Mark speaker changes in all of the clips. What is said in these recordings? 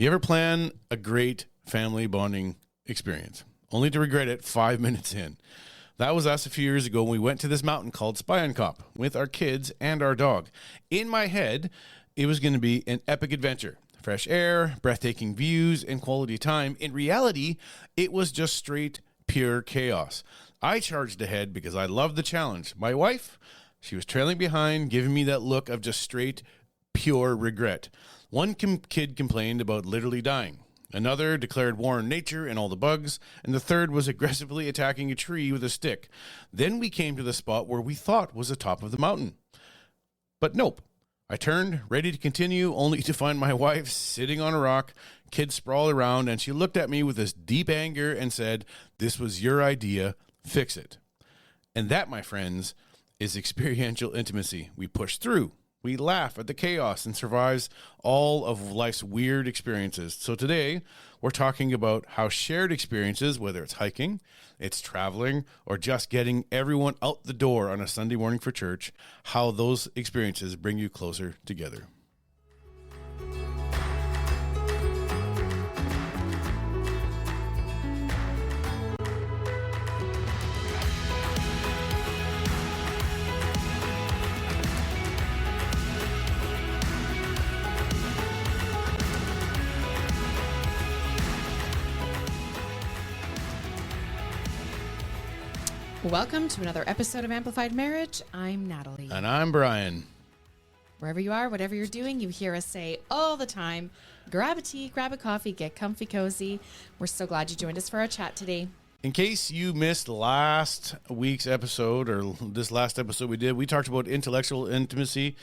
Speaker 1: You ever plan a great family bonding experience, only to regret it 5 minutes in? That was us a few years ago when we went to this mountain called Spion Kop with our kids and our dog. In my head, it was going to be an epic adventure. Fresh air, breathtaking views, and quality time. In reality, it was just straight, pure chaos. I charged ahead because I loved the challenge. My wife, she was trailing behind, giving me that look of just straight, pure regret. One kid complained about literally dying. Another declared war on nature and all the bugs. And the third was aggressively attacking a tree with a stick. Then we came to the spot where we thought was the top of the mountain. But nope. I turned, ready to continue, only to find my wife sitting on a rock, kids sprawled around, and she looked at me with this deep anger and said, "This was your idea, fix it." And that, my friends, is experiential intimacy. We push through. We laugh at the chaos and survives all of life's weird experiences. So today, we're talking about how shared experiences, whether it's hiking, it's traveling, or just getting everyone out the door on a Sunday morning for church, how those experiences bring you closer together.
Speaker 2: Welcome to another episode of Amplified Marriage. I'm Natalie.
Speaker 1: And I'm Brian.
Speaker 2: Wherever you are, whatever you're doing, you hear us say all the time, grab a tea, grab a coffee, get comfy, cozy. We're so glad you joined us for our chat today.
Speaker 1: In case you missed last week's episode or this last episode we did, we talked about intellectual intimacy,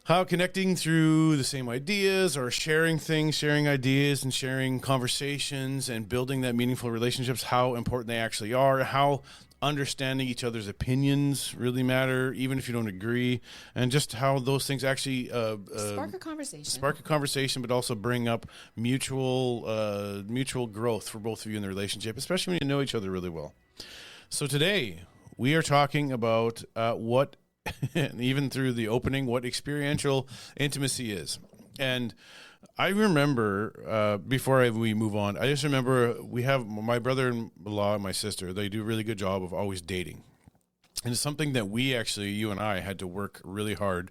Speaker 1: how connecting through the same ideas or sharing things, sharing ideas and sharing conversations and building that meaningful relationships, how important they actually are, how understanding each other's opinions really matter, even if you don't agree, and just how those things actually spark a conversation, but also bring up mutual growth for both of you in the relationship, especially when you know each other really well. So today we are talking about what, even through the opening, what experiential intimacy is. And I remember, before we move on, I just remember we have my brother-in-law and my sister. They do a really good job of always dating. And it's something that we actually, you and I, had to work really hard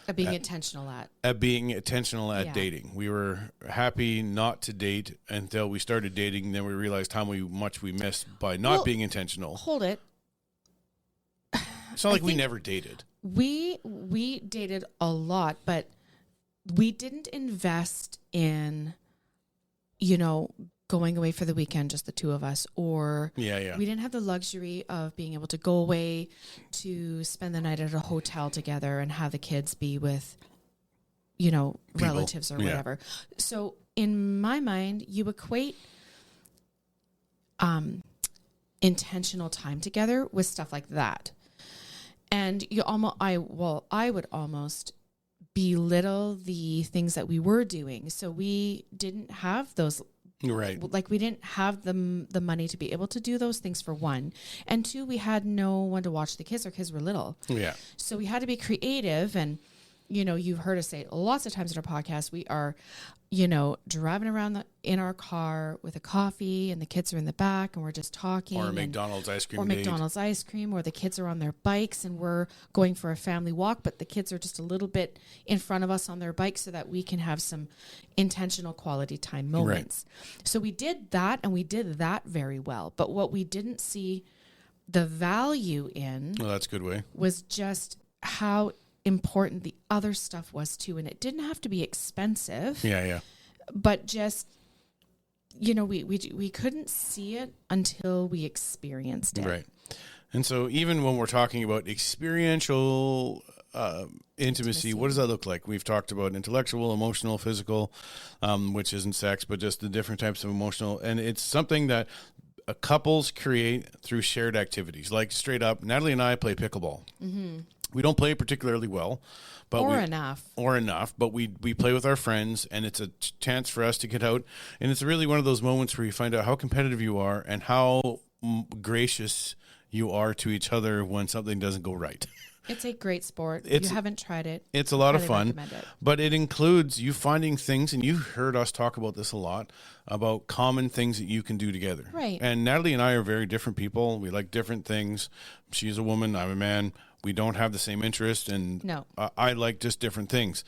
Speaker 2: At being intentional at.
Speaker 1: Dating. We were happy not to date until we started dating. Then we realized how much we missed by not being intentional.
Speaker 2: Hold it.
Speaker 1: It's not like we never dated.
Speaker 2: We dated a lot, but we didn't invest in, going away for the weekend, just the two of us, or we didn't have the luxury of being able to go away to spend the night at a hotel together and have the kids be with, relatives or whatever. So in my mind, you equate intentional time together with stuff like that. And I would almost belittle the things that we were doing. So we didn't have those, right? Like we didn't have the money to be able to do those things, for one. And two, we had no one to watch the kids. Our kids were little. Yeah. So we had to be creative. And, you've heard us say lots of times in our podcast, we are, driving around in our car with a coffee and the kids are in the back and we're just talking.
Speaker 1: Or McDonald's ice cream.
Speaker 2: Or the kids are on their bikes and we're going for a family walk, but the kids are just a little bit in front of us on their bikes so that we can have some intentional quality time moments. Right. So we did that, and we did that very well. But what we didn't see the value in,
Speaker 1: that's a good way,
Speaker 2: was just how important the other stuff was too. And it didn't have to be expensive. Yeah. But just, we couldn't see it until we experienced it.
Speaker 1: Right. And so even when we're talking about experiential intimacy, what does that look like? We've talked about intellectual, emotional, physical, which isn't sex, but just the different types of emotional. And it's something that couples create through shared activities. Like straight up, Natalie and I play pickleball. Mm-hmm. We don't play particularly well, but enough. But we play with our friends, and it's a chance for us to get out. And it's really one of those moments where you find out how competitive you are and how gracious you are to each other when something doesn't go right.
Speaker 2: It's a great sport. If you haven't tried it,
Speaker 1: It's a lot of
Speaker 2: highly
Speaker 1: fun,
Speaker 2: recommend it.
Speaker 1: but it includes you finding things, and you heard us talk about this a lot, about common things that you can do together.
Speaker 2: Right.
Speaker 1: And Natalie and I are very different people. We like different things. She's a woman, I'm a man. We don't have the same interest, and
Speaker 2: No.
Speaker 1: I like just different things,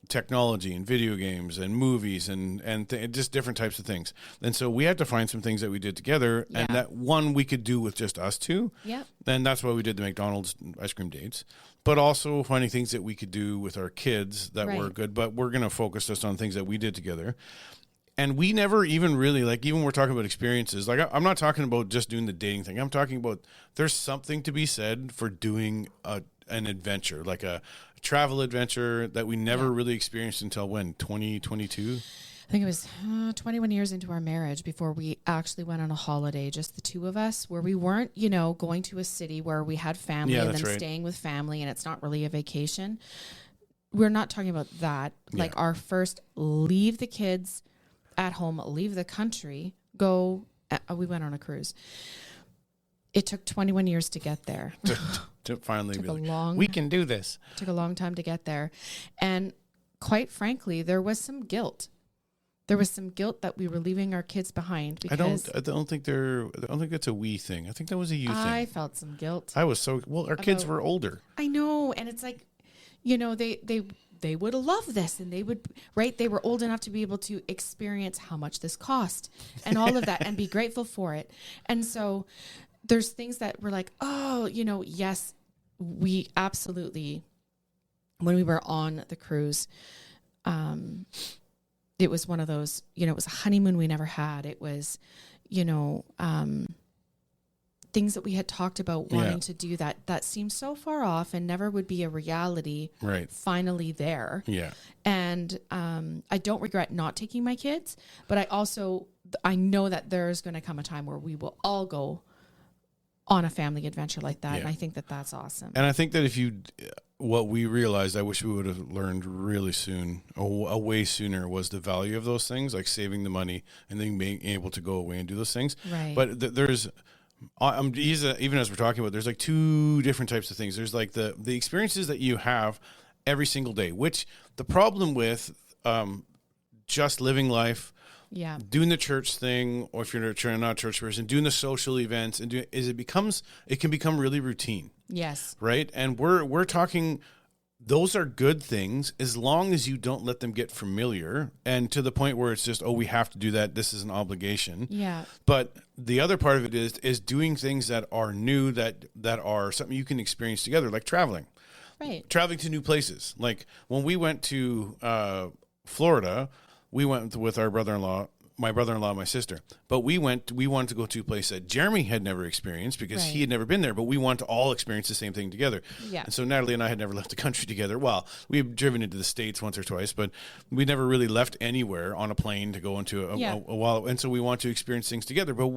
Speaker 1: technology and video games and movies and just different types of things. And so we had to find some things that we did together, and that one we could do with just us two.
Speaker 2: Yep.
Speaker 1: And that's why we did the McDonald's ice cream dates, but also finding things that we could do with our kids that were
Speaker 2: Right.
Speaker 1: good. But we're going to focus just on things that we did together. And we never even really, like, even we're talking about experiences. Like, I'm not talking about just doing the dating thing. I'm talking about there's something to be said for doing an adventure, like a travel adventure that we never really experienced until when? 2022?
Speaker 2: I think it was 21 years into our marriage before we actually went on a holiday, just the two of us, where we weren't, going to a city where we had family and then staying with family, and it's not really a vacation. We're not talking about that. Like our first leave the kids at home, leave the country, go. We went on a cruise. It took 21 years to get there.
Speaker 1: to finally
Speaker 2: Took
Speaker 1: be
Speaker 2: a
Speaker 1: like,
Speaker 2: long-
Speaker 1: we can do this.
Speaker 2: Took a long time to get there. And quite frankly, there was some guilt. There was some guilt that we were leaving our kids behind because
Speaker 1: I don't think that's a we thing. I think that was a you thing.
Speaker 2: I felt some guilt.
Speaker 1: I was so, our kids were older.
Speaker 2: I know. And it's like, they would have loved this, and they would, right? They were old enough to be able to experience how much this cost and all of that and be grateful for it. And so there's things that were like, yes, we absolutely, when we were on the cruise, it was one of those, it was a honeymoon we never had. It was, things that we had talked about wanting to do that seemed so far off and never would be a reality.
Speaker 1: Right.
Speaker 2: Finally there.
Speaker 1: Yeah.
Speaker 2: And I don't regret not taking my kids, but I know that there's going to come a time where we will all go on a family adventure like that.
Speaker 1: Yeah.
Speaker 2: And I think that that's awesome.
Speaker 1: And I think that what we realized, I wish we would have learned really soon, way sooner, was the value of those things, like saving the money and then being able to go away and do those things.
Speaker 2: Right.
Speaker 1: But there's, even as we're talking about, there's like two different types of things. There's like the experiences that you have every single day, which the problem with just living life, doing the church thing, or if you're not a church person, doing the social events, and it can become really routine.
Speaker 2: Yes.
Speaker 1: Right. And we're talking, those are good things as long as you don't let them get familiar and to the point where it's just, we have to do that. This is an obligation.
Speaker 2: Yeah.
Speaker 1: But the other part of it is doing things that are new, that are something you can experience together, like traveling.
Speaker 2: Right.
Speaker 1: Traveling to new places. Like when we went to Florida, we went with my brother-in-law, my sister. But we wanted to go to a place that Jeremy had never experienced because he had never been there, but we wanted to all experience the same thing together.
Speaker 2: Yeah.
Speaker 1: And so Natalie and I had never left the country together. Well, we've driven into the States once or twice, but we never really left anywhere on a plane to go into a while. And so we want to experience things together. But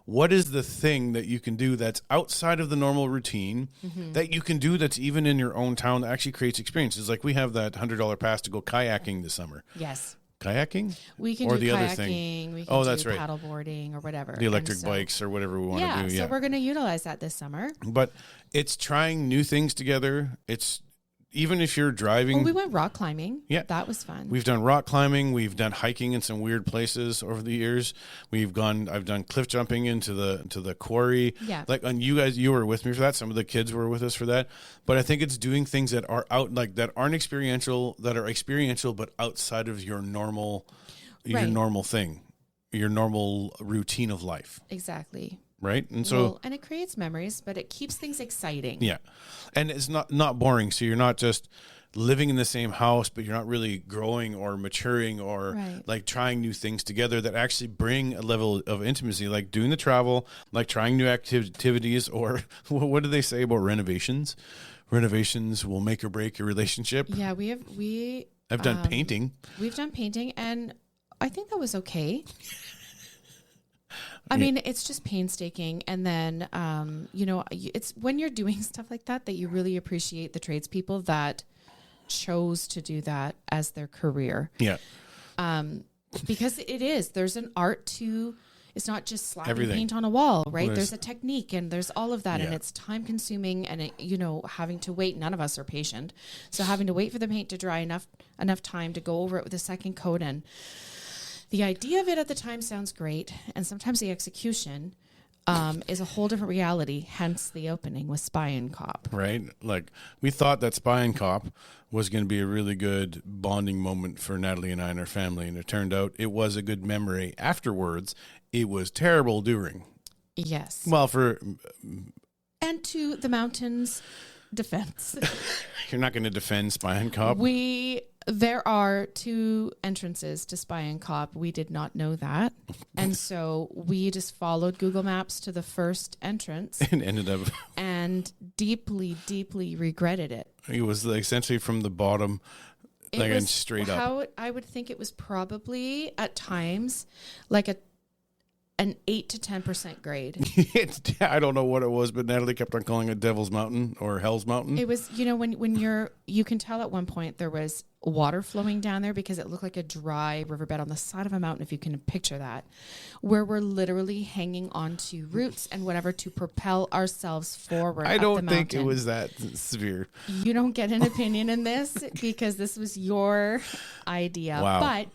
Speaker 1: what is the thing that you can do that's outside of the normal routine that you can do that's even in your own town that actually creates experiences? Like we have that $100 pass to go kayaking this summer.
Speaker 2: Yes.
Speaker 1: Kayaking?
Speaker 2: We can
Speaker 1: or
Speaker 2: do
Speaker 1: the
Speaker 2: kayaking,
Speaker 1: other thing?
Speaker 2: we can
Speaker 1: that's
Speaker 2: do
Speaker 1: right.
Speaker 2: paddleboarding or whatever.
Speaker 1: The electric bikes or whatever we want to do.
Speaker 2: So we're going to utilize that this summer.
Speaker 1: But it's trying new things together. It's even if you're driving.
Speaker 2: Oh, we went rock climbing.
Speaker 1: Yeah.
Speaker 2: That was fun.
Speaker 1: We've done rock climbing. We've done hiking in some weird places over the years. I've done cliff jumping into the quarry.
Speaker 2: Yeah.
Speaker 1: Like, and you were with me for that. Some of the kids were with us for that. But I think it's doing things that are that aren't experiential, but outside of your normal thing, your normal routine of life.
Speaker 2: Exactly.
Speaker 1: Right. And so,
Speaker 2: and it creates memories, but it keeps things exciting.
Speaker 1: Yeah. And it's not boring. So you're not just living in the same house, but you're not really growing or maturing or like trying new things together that actually bring a level of intimacy, like doing the travel, like trying new activities, or what do they say about renovations? Renovations will make or break your relationship.
Speaker 2: Yeah.
Speaker 1: I've done painting.
Speaker 2: We've done painting, and I think that was okay. I mean, it's just painstaking. And then, it's when you're doing stuff like that you really appreciate the tradespeople that chose to do that as their career.
Speaker 1: Yeah.
Speaker 2: Because there's an art to, It's not just slapping
Speaker 1: Everything.
Speaker 2: paint on a wall, right?
Speaker 1: Well,
Speaker 2: There's a technique and there's all of that, and
Speaker 1: Yeah.
Speaker 2: it's time consuming, and it, having to wait. None of us are patient, so having to wait for the paint to dry enough time to go over it with a second coat. And the idea of it at the time sounds great, and sometimes the execution is a whole different reality. Hence the opening with Spion Kop.
Speaker 1: Right? Like, we thought that Spion Kop was going to be a really good bonding moment for Natalie and I and our family, and it turned out it was a good memory afterwards. It was terrible during.
Speaker 2: Yes.
Speaker 1: Well,
Speaker 2: And to the mountains' defense,
Speaker 1: you're not going to defend Spion Kop.
Speaker 2: there are 2 entrances to Spion Kop. We did not know that. And so we just followed Google Maps to the first entrance
Speaker 1: And ended up,
Speaker 2: and deeply, deeply regretted it.
Speaker 1: it was like essentially from the bottom, like, and straight up.
Speaker 2: How I would think it was probably at times like an 8 to 10% grade.
Speaker 1: I don't know what it was, but Natalie kept on calling it Devil's Mountain or Hell's Mountain.
Speaker 2: It was, when you can tell at one point there was water flowing down there because it looked like a dry riverbed on the side of a mountain, if you can picture that, where we're literally hanging onto roots and whatever to propel ourselves forward.
Speaker 1: I
Speaker 2: up
Speaker 1: don't
Speaker 2: the
Speaker 1: think it
Speaker 2: mountain.
Speaker 1: was that severe.
Speaker 2: You don't get an opinion in this because this was your idea.
Speaker 1: Wow.
Speaker 2: But,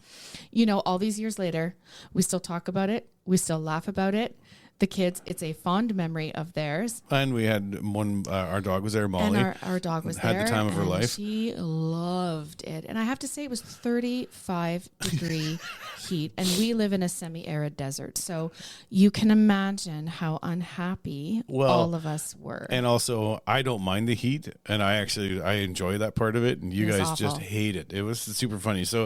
Speaker 2: all these years later, we still talk about it. We still laugh about it. The kids, it's a fond memory of theirs.
Speaker 1: And we had one, our dog was there, Molly.
Speaker 2: And our dog was
Speaker 1: had
Speaker 2: there.
Speaker 1: the time of her
Speaker 2: and
Speaker 1: life.
Speaker 2: She loved it. And I have to say, it was 35 degree heat. And we live in a semi-arid desert. So you can imagine how unhappy all of us were.
Speaker 1: And also, I don't mind the heat. And I enjoy that part of it. And you
Speaker 2: It was
Speaker 1: guys
Speaker 2: awful.
Speaker 1: just hate it. It was super funny. So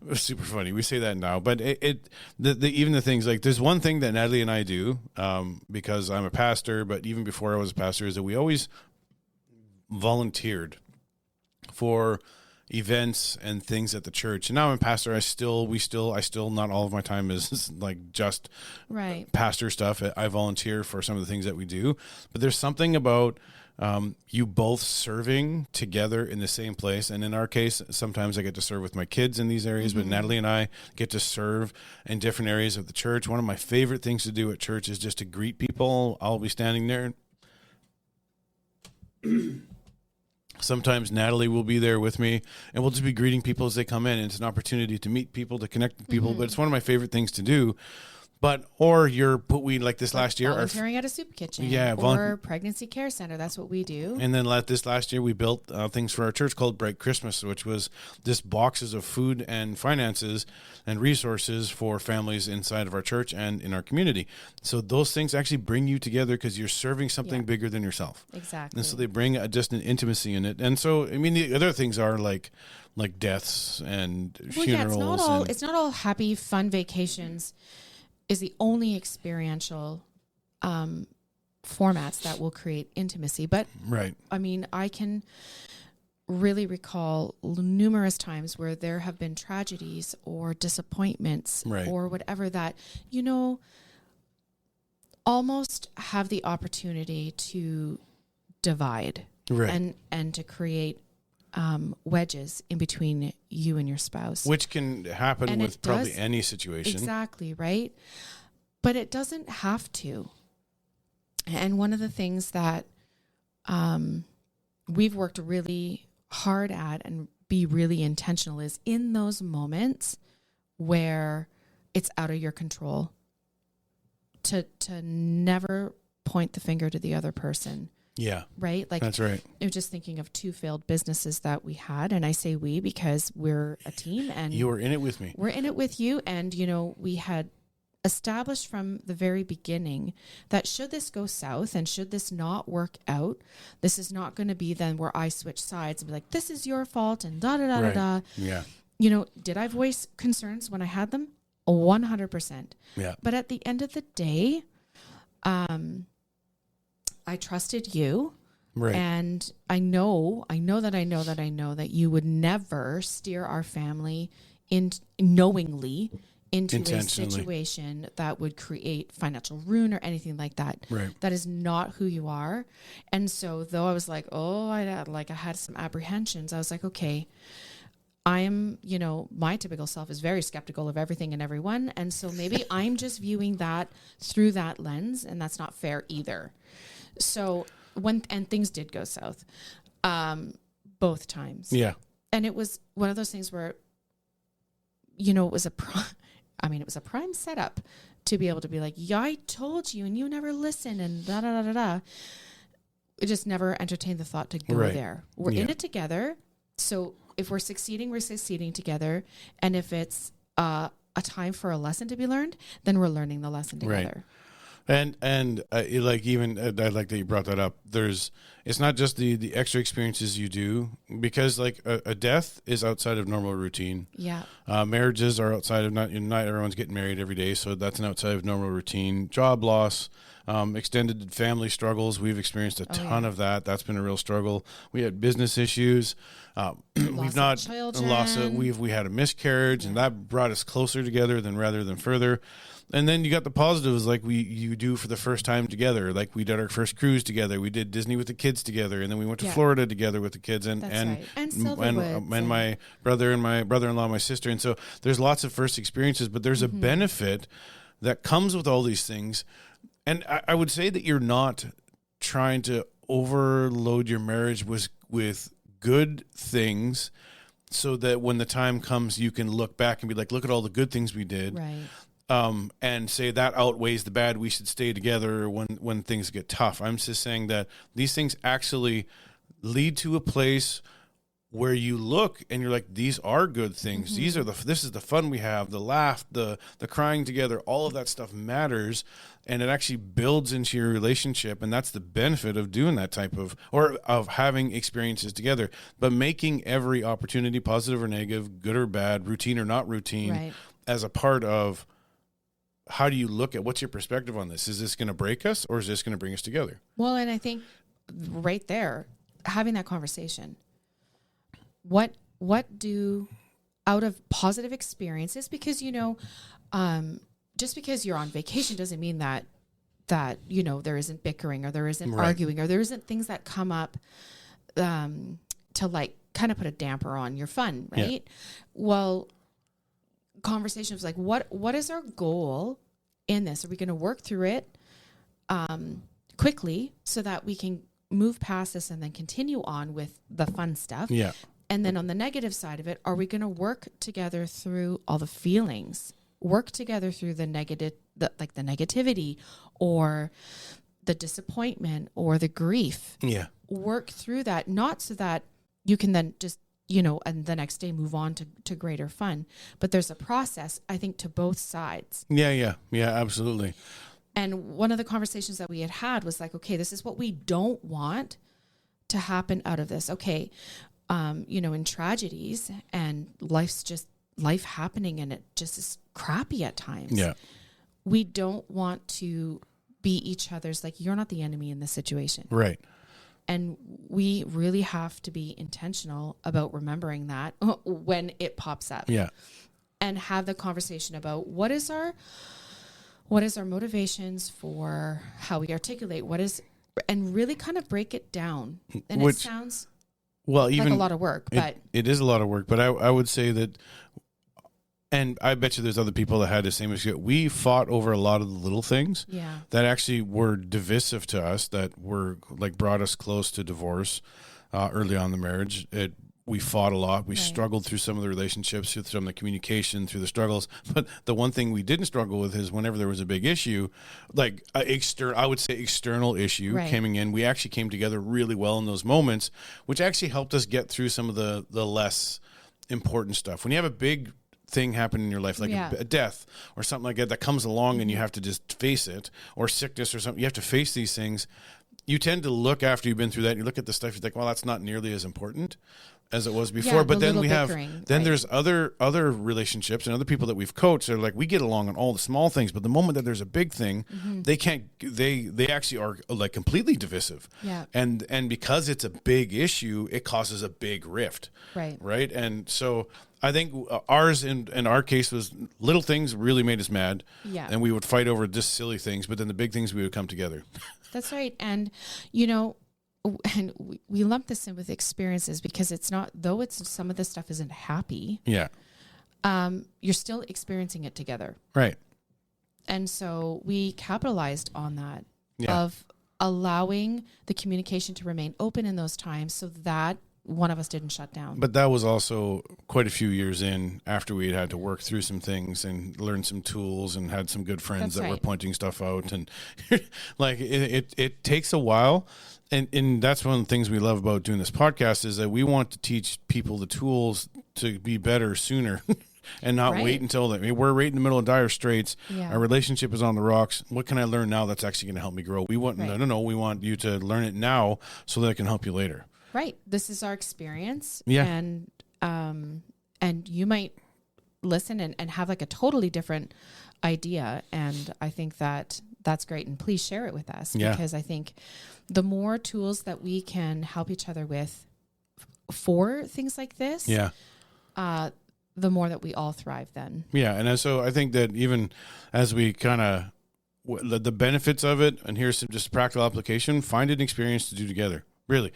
Speaker 1: it was super funny. We say that now. But even the things like, there's one thing that Natalie and I do, because I'm a pastor, but even before I was a pastor, is that we always volunteered for events and things at the church. And now I'm a pastor. I still not all of my time is like just
Speaker 2: right.
Speaker 1: pastor stuff. I volunteer for some of the things that we do, but there's something about you both serving together in the same place. And in our case, sometimes I get to serve with my kids in these areas, but Natalie and I get to serve in different areas of the church. One of my favorite things to do at church is just to greet people. I'll be standing there. Sometimes Natalie will be there with me, and we'll just be greeting people as they come in. And it's an opportunity to meet people, to connect with people, but it's one of my favorite things to do. Like this last year,
Speaker 2: Volunteering at a soup kitchen,
Speaker 1: Yeah,
Speaker 2: or pregnancy care center. That's what we do.
Speaker 1: and then this last year we built things for our church called Bright Christmas, which was just boxes of food and finances and resources for families inside of our church and in our community. So those things actually bring you together because you're serving something bigger than yourself.
Speaker 2: Exactly.
Speaker 1: And so they bring just an intimacy in it. And so, I mean, the other things are like deaths and funerals.
Speaker 2: It's not all happy, fun vacations. Is the only experiential formats that will create intimacy. But
Speaker 1: Right.
Speaker 2: I mean, I can really recall numerous times where there have been tragedies or disappointments
Speaker 1: Right.
Speaker 2: or whatever that, almost have the opportunity to divide
Speaker 1: Right.
Speaker 2: and to create wedges in between you and your spouse.
Speaker 1: Which can happen
Speaker 2: And
Speaker 1: with
Speaker 2: it
Speaker 1: probably
Speaker 2: does-
Speaker 1: any situation.
Speaker 2: Exactly, right? But it doesn't have to. And one of the things that we've worked really hard at and be really intentional is in those moments where it's out of your control to never point the finger to the other person.
Speaker 1: Yeah.
Speaker 2: Right? Like,
Speaker 1: That's right.
Speaker 2: I was just thinking of 2 failed businesses that we had. And I say we because we're a team and
Speaker 1: You were in it with me.
Speaker 2: we're in it with you. And, we had established from the very beginning that should this go south and should this not work out, this is not going to be then where I switch sides and be like, this is your fault and da da da
Speaker 1: Right.
Speaker 2: da da.
Speaker 1: Yeah.
Speaker 2: Did I voice concerns when I had them? 100%.
Speaker 1: Yeah.
Speaker 2: But at the end of the day, I trusted you.
Speaker 1: Right.
Speaker 2: And I know that you would never steer our family knowingly into a
Speaker 1: Intentionally.
Speaker 2: situation that would create financial ruin or anything like that.
Speaker 1: Right.
Speaker 2: That is not who you are. And so though I was like, I had some apprehensions, I was like, okay, I'm, my typical self is very skeptical of everything and everyone. And so maybe I'm just viewing that through that lens, and that's not fair either. So and things did go south, both times.
Speaker 1: Yeah.
Speaker 2: And it was one of those things where, it was it was a prime setup to be able to be like, yeah, I told you, and you never listen, and da da da da da. It just never entertained the thought to go there. We're in it together. So if we're succeeding together. And if it's a time for a lesson to be learned, then we're learning the lesson together.
Speaker 1: Right. And like, even I like that you brought that up. It's not just the extra experiences you do, because like a death is outside of normal routine.
Speaker 2: Yeah.
Speaker 1: Marriages are outside of not everyone's getting married every day, so that's an outside of normal routine. Job loss, extended family struggles. We've experienced a ton of that. That's been a real struggle. We had business issues. We've not lost it. We had a miscarriage, and that brought us closer together rather than further. And then you got the positives, like you do for the first time together. Like we did our first cruise together. We did Disney with the kids together, and then we went to Florida together with the kids, and my brother and my brother-in-law, my sister. And so there's lots of first experiences, but there's a benefit that comes with all these things. And I would say that you're not trying to overload your marriage with good things, so that when the time comes, you can look back and be like, look at all the good things we did.
Speaker 2: Right.
Speaker 1: And say that outweighs the bad. We should stay together when things get tough. I'm just saying that these things actually lead to a place where you look and you're like, these are good things. This is the fun we have, the laugh, the crying together, all of that stuff matters, and it actually builds into your relationship. And that's the benefit of doing that type of having experiences together, but making every opportunity, positive or negative, good or bad, routine or not routine, as a part of, how do you look at, what's your perspective on this? Is this going to break us, or is this going to bring us together? Well,
Speaker 2: and I think right there, having that conversation, what do out of positive experiences, because, just because you're on vacation doesn't mean that, there isn't bickering, or there isn't arguing, or there isn't things that come up, to like kind of put a damper on your fun. Right. Yeah. Well, conversation was like, what is our goal in this? Are we going to work through it quickly so that we can move past this and then continue on with the fun stuff?
Speaker 1: Yeah.
Speaker 2: And then on the negative side of it, are we going to work together through all the feelings, work together through the negativity or the disappointment or the grief?
Speaker 1: Yeah.
Speaker 2: Work through that, not so that you can then just, and the next day move on to greater fun. But there's a process, I think, to both sides.
Speaker 1: Yeah, absolutely.
Speaker 2: And one of the conversations that we had was like, okay, this is what we don't want to happen out of this. Okay, in tragedies and life happening, and it just is crappy at times.
Speaker 1: Yeah.
Speaker 2: We don't want to be each other's, like, you're not the enemy in this situation.
Speaker 1: Right.
Speaker 2: And we really have to be intentional about remembering that when it pops up.
Speaker 1: Yeah.
Speaker 2: And have the conversation about what is our motivations for how we articulate, and really kind of break it down. And it sounds like a lot of work, but
Speaker 1: it is a lot of work, but I would say that, and I bet you there's other people that had the same issue. We fought over a lot of the little things that actually were divisive to us, that were like brought us close to divorce early on in the marriage. We fought a lot. We struggled through some of the relationships, through some of the communication, through the struggles. But the one thing we didn't struggle with is whenever there was a big issue, like I would say external issue coming in, we actually came together really well in those moments, which actually helped us get through some of the less important stuff. When you have a big thing happen in your life, like a death or something like that comes along, and you have to just face it, or sickness or something, you have to face these things. You tend to look after you've been through that, and you look at the stuff, you think, well, that's not nearly as important as it was before. But then there's other relationships and other people that we've coached that are like, we get along on all the small things, but the moment that there's a big thing, they actually are like completely divisive.
Speaker 2: Yeah.
Speaker 1: And because it's a big issue, it causes a big rift.
Speaker 2: Right.
Speaker 1: And so I think ours in our case was little things really made us mad.
Speaker 2: Yeah.
Speaker 1: And we would fight over just silly things, but then the big things, we would come together.
Speaker 2: That's right. And, and we lump this in with experiences because it's not, though it's some of the stuff isn't happy.
Speaker 1: Yeah.
Speaker 2: You're still experiencing it together.
Speaker 1: Right.
Speaker 2: And so we capitalized on that
Speaker 1: Yeah.
Speaker 2: of allowing the communication to remain open in those times so that one of us didn't shut down.
Speaker 1: But that was also quite a few years in after we had to work through some things and learn some tools and had some good friends
Speaker 2: That's
Speaker 1: that were
Speaker 2: right.
Speaker 1: pointing stuff out. And like it takes a while. And that's one of the things we love about doing this podcast is that we want to teach people the tools to be better sooner and not
Speaker 2: Right.
Speaker 1: wait until we're right in the middle of dire straits.
Speaker 2: Yeah.
Speaker 1: Our relationship is on the rocks. What can I learn now that's actually going to help me grow? We want,
Speaker 2: Right.
Speaker 1: no, we want you to learn it now so that it can help you later.
Speaker 2: Right. This is our experience.
Speaker 1: Yeah.
Speaker 2: And you might listen and have like a totally different idea. And I think that that's great. And please share it with us
Speaker 1: Yeah.
Speaker 2: because I think the more tools that we can help each other with for things like this,
Speaker 1: Yeah.
Speaker 2: the more that we all thrive then.
Speaker 1: Yeah, and so I think that even as we kind of the benefits of it, and here's some just practical application: find an experience to do together. Really,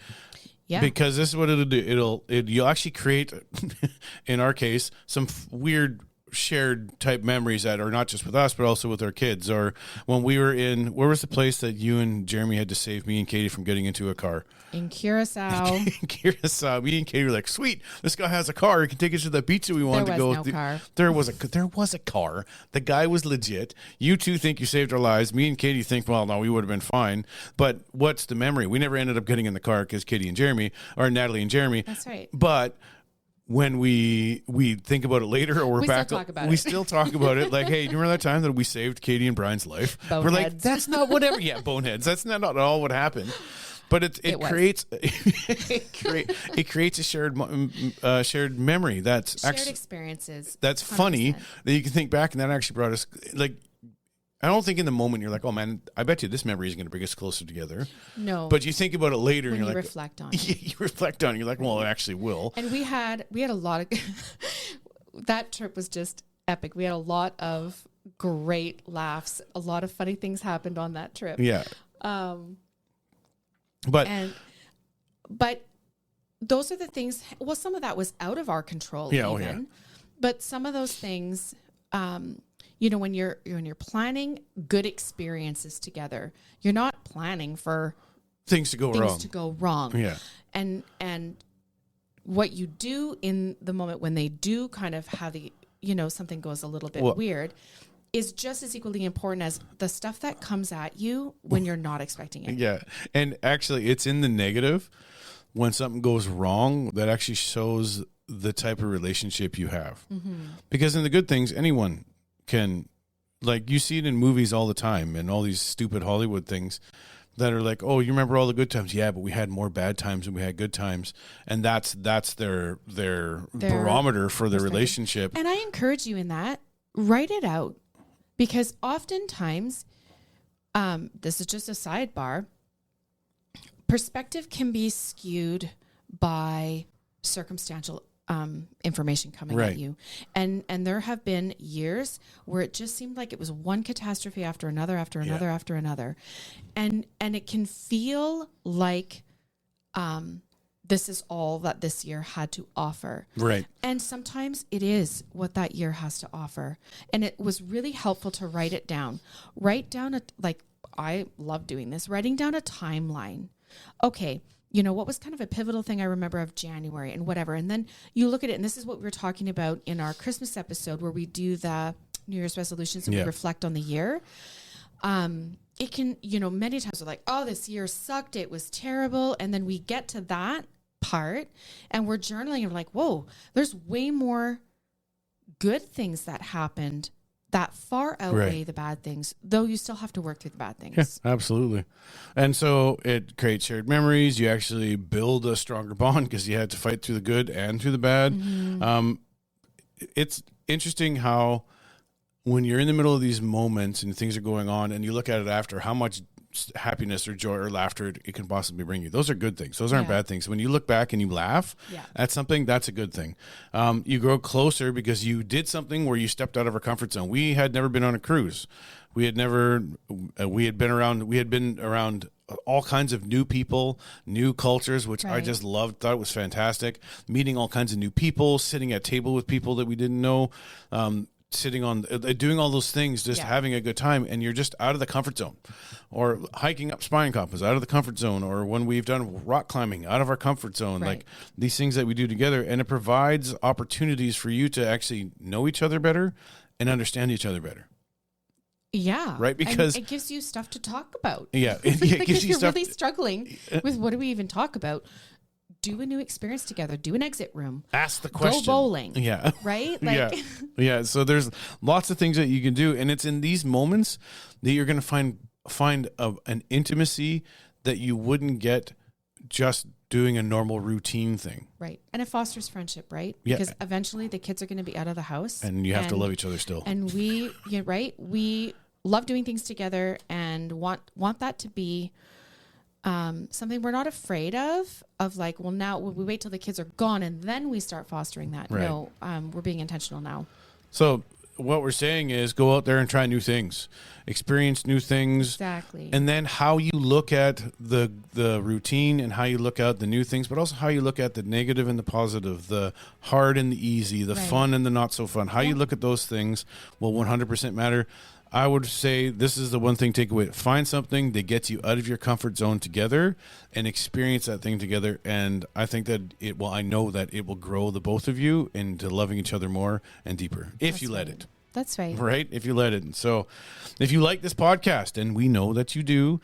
Speaker 2: Yeah.
Speaker 1: because this is what it'll do. You'll actually create, in our case, some weird shared type memories that are not just with us but also with our kids. Or when we were in, where was the place that you and Jeremy had to save me and Katie from getting into a car?
Speaker 2: In Curacao,
Speaker 1: Curacao. Me and Katie were like, "Sweet, this guy has a car. He can take us to the beach that we wanted
Speaker 2: there
Speaker 1: to
Speaker 2: was
Speaker 1: go."
Speaker 2: no car.
Speaker 1: There was a car. The guy was legit. You two think you saved our lives. Me and Katie think, well, no, we would have been fine. But what's the memory? We never ended up getting in the car because Katie and Jeremy, or Natalie and Jeremy.
Speaker 2: That's right.
Speaker 1: But when we think about it later, or we're
Speaker 2: We
Speaker 1: back,
Speaker 2: still talk about
Speaker 1: we
Speaker 2: it.
Speaker 1: still talk about it. Like, hey, do you remember that time that we saved Katie and Brian's life? We're like,
Speaker 2: Boneheads.
Speaker 1: that's not whatever. Yeah, boneheads. That's not at all what happened. But it
Speaker 2: was.
Speaker 1: creates it creates a shared memory that's
Speaker 2: Shared
Speaker 1: actually
Speaker 2: experiences.
Speaker 1: that's funny
Speaker 2: 100%.
Speaker 1: that you can think back, and that actually brought us like. I don't think in the moment you're like, oh man, I bet you this memory is going to bring us closer together.
Speaker 2: No.
Speaker 1: But you think about it later,
Speaker 2: when
Speaker 1: and
Speaker 2: you
Speaker 1: you're like,
Speaker 2: reflect on it.
Speaker 1: you reflect on it. You're like, well, it actually will.
Speaker 2: And we had a lot of that trip was just epic. We had a lot of great laughs. A lot of funny things happened on that trip.
Speaker 1: Yeah. But
Speaker 2: But those are the things. Well, some of that was out of our control.
Speaker 1: Yeah,
Speaker 2: even.
Speaker 1: oh, yeah.
Speaker 2: But some of those things, you know, when you're planning good experiences together, you're not planning for
Speaker 1: things to go
Speaker 2: things
Speaker 1: wrong.
Speaker 2: to go wrong.
Speaker 1: Yeah.
Speaker 2: And what you do in the moment when they do kind of have the, you know, something goes a little bit weird is just as equally important as the stuff that comes at you when you're not expecting it.
Speaker 1: Yeah. And actually, it's in the negative when something goes wrong that actually shows the type of relationship you have.
Speaker 2: Mm-hmm.
Speaker 1: Because in the good things, anyone can, like, you see it in movies all the time and all these stupid Hollywood things that are like, oh, you remember all the good times? Yeah, but we had more bad times than we had good times. And that's their barometer for their relationship.
Speaker 2: And I encourage you in that, write it out. Because oftentimes, this is just a sidebar, perspective can be skewed by circumstantial information coming
Speaker 1: Right.
Speaker 2: at you. And there have been years where it just seemed like it was one catastrophe after another, after another, after another. And it can feel like this is all that this year had to offer.
Speaker 1: Right.
Speaker 2: And sometimes it is what that year has to offer. And it was really helpful to write it down. Write down I love doing this, writing down a timeline. Okay, you know, what was kind of a pivotal thing I remember of January and whatever. And then you look at it, and this is what we were talking about in our Christmas episode where we do the New Year's resolutions and we reflect on the year. It can, you know, many times we're like, oh, this year sucked. It was terrible. And then we get to that part and we're journaling and we're like, whoa, there's way more good things that happened that far outweigh the bad things, though you still have to work through the bad things.
Speaker 1: Yeah, absolutely. And so it creates shared memories. You actually build a stronger bond because you had to fight through the good and through the bad. Mm-hmm. It's interesting how when you're in the middle of these moments and things are going on and you look at it after, how much happiness or joy or laughter it can possibly bring you. Those are good things. Those aren't
Speaker 2: Yeah.
Speaker 1: bad things. When you look back and you laugh at something, that's a good thing. You grow closer because you did something where you stepped out of our comfort zone. We had never been on a cruise. We had been around all kinds of new people, new cultures, which I
Speaker 2: Right.
Speaker 1: just loved, thought it was fantastic. Meeting all kinds of new people, sitting at table with people that we didn't know, sitting on, doing all those things, just
Speaker 2: Yeah.
Speaker 1: having a good time, and you're just out of the comfort zone. Or hiking up Spion Kop is out of the comfort zone. Or when we've done rock climbing, out of our comfort zone.
Speaker 2: Right.
Speaker 1: Like these things that we do together, and it provides opportunities for you to actually know each other better and understand each other better.
Speaker 2: Yeah.
Speaker 1: Right, because-
Speaker 2: and it gives you stuff to talk about.
Speaker 1: Yeah, it
Speaker 2: Like,
Speaker 1: gives
Speaker 2: if
Speaker 1: you
Speaker 2: you're
Speaker 1: stuff.
Speaker 2: really struggling with what do we even talk about, do a new experience together. Do an exit room.
Speaker 1: Ask the question.
Speaker 2: Go bowling.
Speaker 1: Yeah.
Speaker 2: Right? Like,
Speaker 1: Yeah. Yeah. So there's lots of things that you can do. And it's in these moments that you're going to find an intimacy that you wouldn't get just doing a normal routine thing.
Speaker 2: Right. And it fosters friendship, right?
Speaker 1: Yeah.
Speaker 2: Because eventually the kids are going to be out of the house.
Speaker 1: And you have to love each other still.
Speaker 2: And we, yeah, right? We love doing things together and want that to be something we're not afraid of like, well, now we wait till the kids are gone and then we start fostering that.
Speaker 1: Right.
Speaker 2: No, we're being intentional now.
Speaker 1: So what we're saying is go out there and try new things, experience new things.
Speaker 2: Exactly.
Speaker 1: And then how you look at the routine and how you look at the new things, but also how you look at the negative and the positive, the hard and the easy, the
Speaker 2: Right.
Speaker 1: fun and the not so fun. How you
Speaker 2: Yeah.
Speaker 1: look at those things will 100% matter. I would say this is the one thing takeaway. Find something that gets you out of your comfort zone together and experience that thing together. And I think that I know that it will grow the both of you into loving each other more and deeper if you let it.
Speaker 2: That's right.
Speaker 1: Right? If you let it. So if you like this podcast, and we know that you do,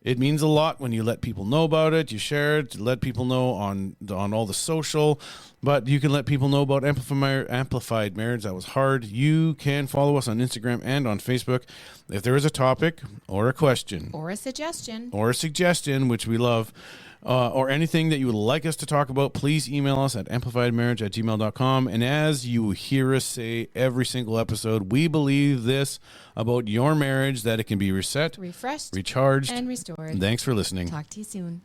Speaker 1: it means a lot when you let people know about it, you share it, let people know on all the social, but you can let people know about Amplified Marriage. That was hard. You can follow us on Instagram and on Facebook. If there is a topic or a question
Speaker 2: Or a suggestion.
Speaker 1: which we love, or anything that you would like us to talk about, please email us at amplifiedmarriage@gmail.com. And as you hear us say every single episode, we believe this about your marriage, that it can be reset,
Speaker 2: Refreshed
Speaker 1: recharged.
Speaker 2: and restored.
Speaker 1: Thanks for listening.
Speaker 2: Talk to you soon.